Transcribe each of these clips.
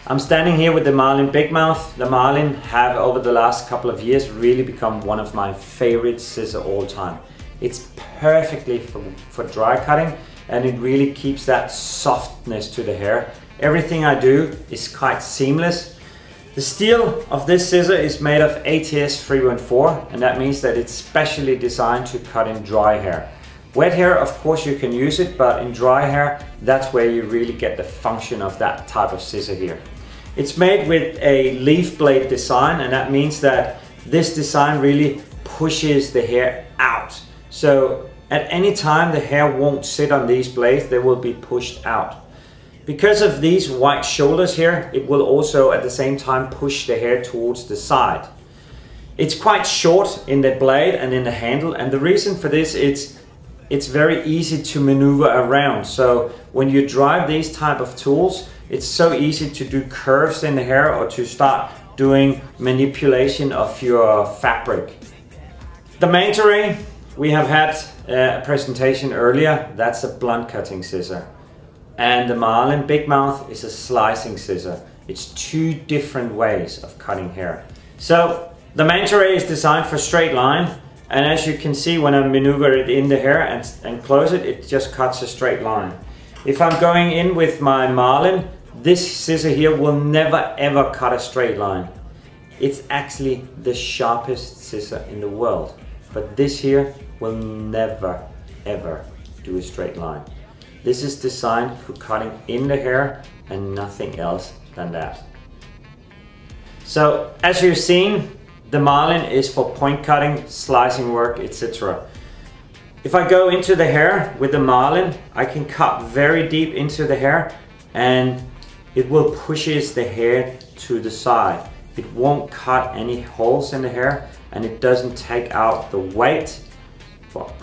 I'm standing here with the Marlin Big Mouth. The Marlin have over the last couple of years really become one of my favorite scissors all time. It's perfectly for dry cutting, and it really keeps that softness to the hair. Everything I do is quite seamless. The steel of this scissor is made of ATS 314, and that means that it's specially designed to cut in dry hair. Wet hair, of course, you can use it, but in dry hair, that's where you really get the function of that type of scissor here. It's made with a leaf blade design, and that means that this design really pushes the hair out. So at any time the hair won't sit on these blades, they will be pushed out. Because of these white shoulders here, it will also at the same time push the hair towards the side. It's quite short in the blade and in the handle, and the reason for this is it's very easy to maneuver around. So when you drive these type of tools, it's so easy to do curves in the hair or to start doing manipulation of your fabric. The main terrain, we have had a presentation earlier, that's a blunt cutting scissor. And the Marlin Big Mouth is a slicing scissor. It's two different ways of cutting hair. So the main terrain is designed for straight line. And as you can see, when I maneuver it in the hair and close it, it just cuts a straight line. If I'm going in with my Marlin, this scissor here will never ever cut a straight line. It's actually the sharpest scissor in the world. But this here will never ever do a straight line. This is designed for cutting in the hair and nothing else than that. So as you've seen, the Marlin is for point cutting, slicing work, etc. If I go into the hair with the Marlin, I can cut very deep into the hair and it will pushes the hair to the side. It won't cut any holes in the hair, and it doesn't take out the weight. Well,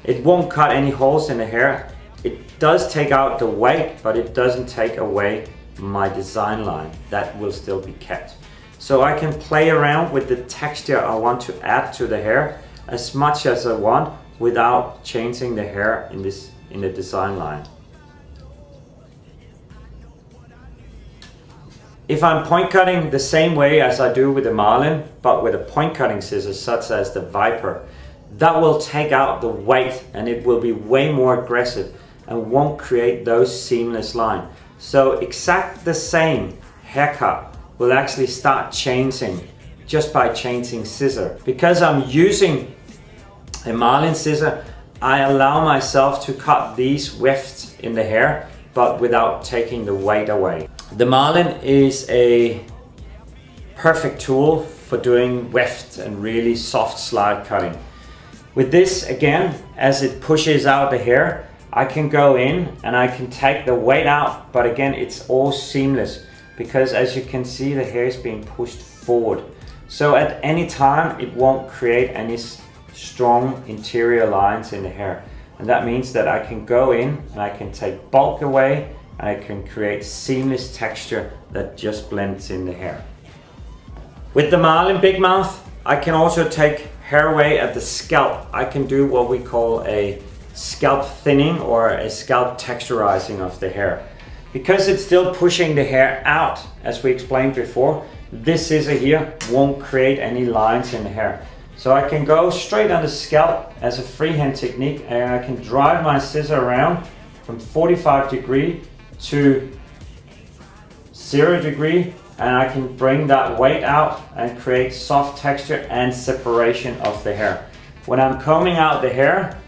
it won't cut any holes in the hair. It does take out the weight, but it doesn't take away my design line. That will still be kept. So I can play around with the texture I want to add to the hair as much as I want without changing the hair in the design line. If I'm point cutting the same way as I do with the Marlin, but with a point cutting scissor such as the Viper, that will take out the weight and it will be way more aggressive and won't create those seamless lines. So exact the same haircut will actually start changing just by changing scissor. Because I'm using a Marlin scissor, I allow myself to cut these wefts in the hair, but without taking the weight away. The Marlin is a perfect tool for doing weft and really soft slide cutting. With this, again, as it pushes out the hair, I can go in and I can take the weight out, but again, it's all seamless because as you can see, the hair is being pushed forward. So at any time, it won't create any strong interior lines in the hair. And that means that I can go in and I can take bulk away and I can create seamless texture that just blends in the hair. With the Marlin Big Mouth, I can also take hair away at the scalp. I can do what we call a scalp thinning or a scalp texturizing of the hair. Because it's still pushing the hair out, as we explained before, this scissor here won't create any lines in the hair. So I can go straight on the scalp as a freehand technique, and I can drive my scissor around from 45 degrees to 0 degrees, and I can bring that weight out and create soft texture and separation of the hair. When I'm combing out the hair,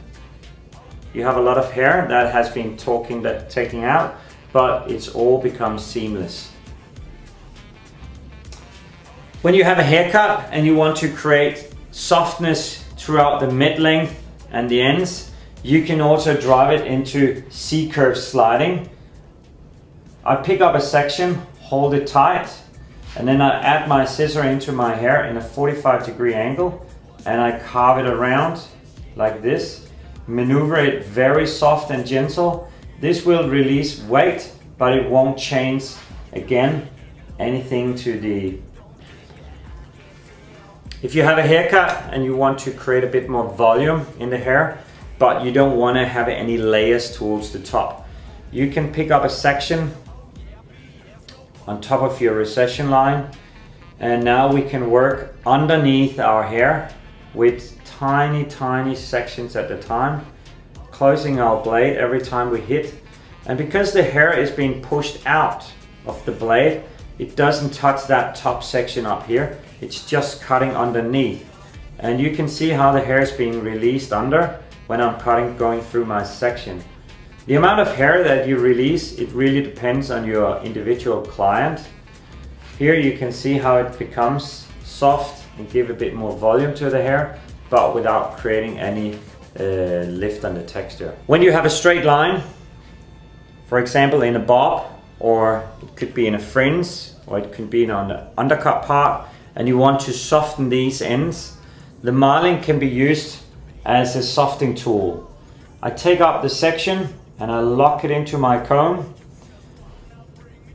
you have a lot of hair that has been taking out, but it's all become seamless. When you have a haircut and you want to create softness throughout the mid-length and the ends, you can also drive it into C-curve sliding. I pick up a section, hold it tight, and then I add my scissor into my hair in a 45-degree angle, and I carve it around like this. Maneuver it very soft and gentle. This will release weight, but it won't change, again, anything to the... If you have a haircut and you want to create a bit more volume in the hair, but you don't want to have any layers towards the top, you can pick up a section, on top of your recession line. And now we can work underneath our hair with tiny sections at a time, closing our blade every time we hit. And because the hair is being pushed out of the blade, it doesn't touch that top section up here. It's just cutting underneath. And you can see how the hair is being released under when I'm cutting, going through my section. The amount of hair that you release, it really depends on your individual client. Here you can see how it becomes soft and give a bit more volume to the hair, but without creating any lift on the texture. When you have a straight line, for example in a bob, or it could be in a fringe, or it could be on the undercut part, and you want to soften these ends, the Marlin can be used as a softening tool. I take up the section and I lock it into my comb,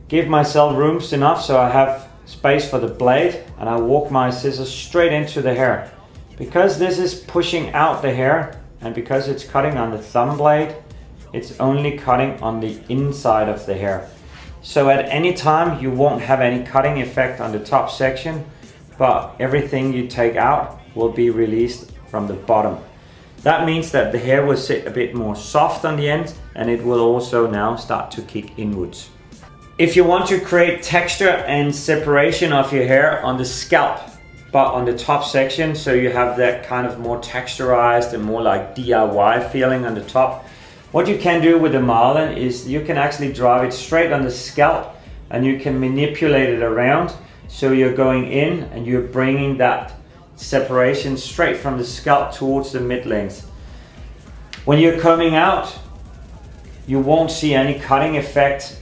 give myself room enough so I have space for the blade, and I walk my scissors straight into the hair. Because this is pushing out the hair, and because it's cutting on the thumb blade, it's only cutting on the inside of the hair. So at any time you won't have any cutting effect on the top section, but everything you take out will be released from the bottom. That means that the hair will sit a bit more soft on the end, and it will also now start to kick inwards. If you want to create texture and separation of your hair on the scalp, but on the top section, so you have that kind of more texturized and more like DIY feeling on the top, what you can do with the Marlin is you can actually drive it straight on the scalp, and you can manipulate it around. So you're going in and you're bringing that separation straight from the scalp towards the mid-length. When you're combing out, you won't see any cutting effect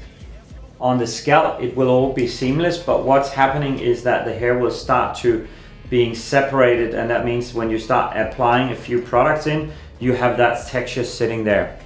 on the scalp. It will all be seamless, but what's happening is that the hair will start to being separated, and that means when you start applying a few products in, you have that texture sitting there.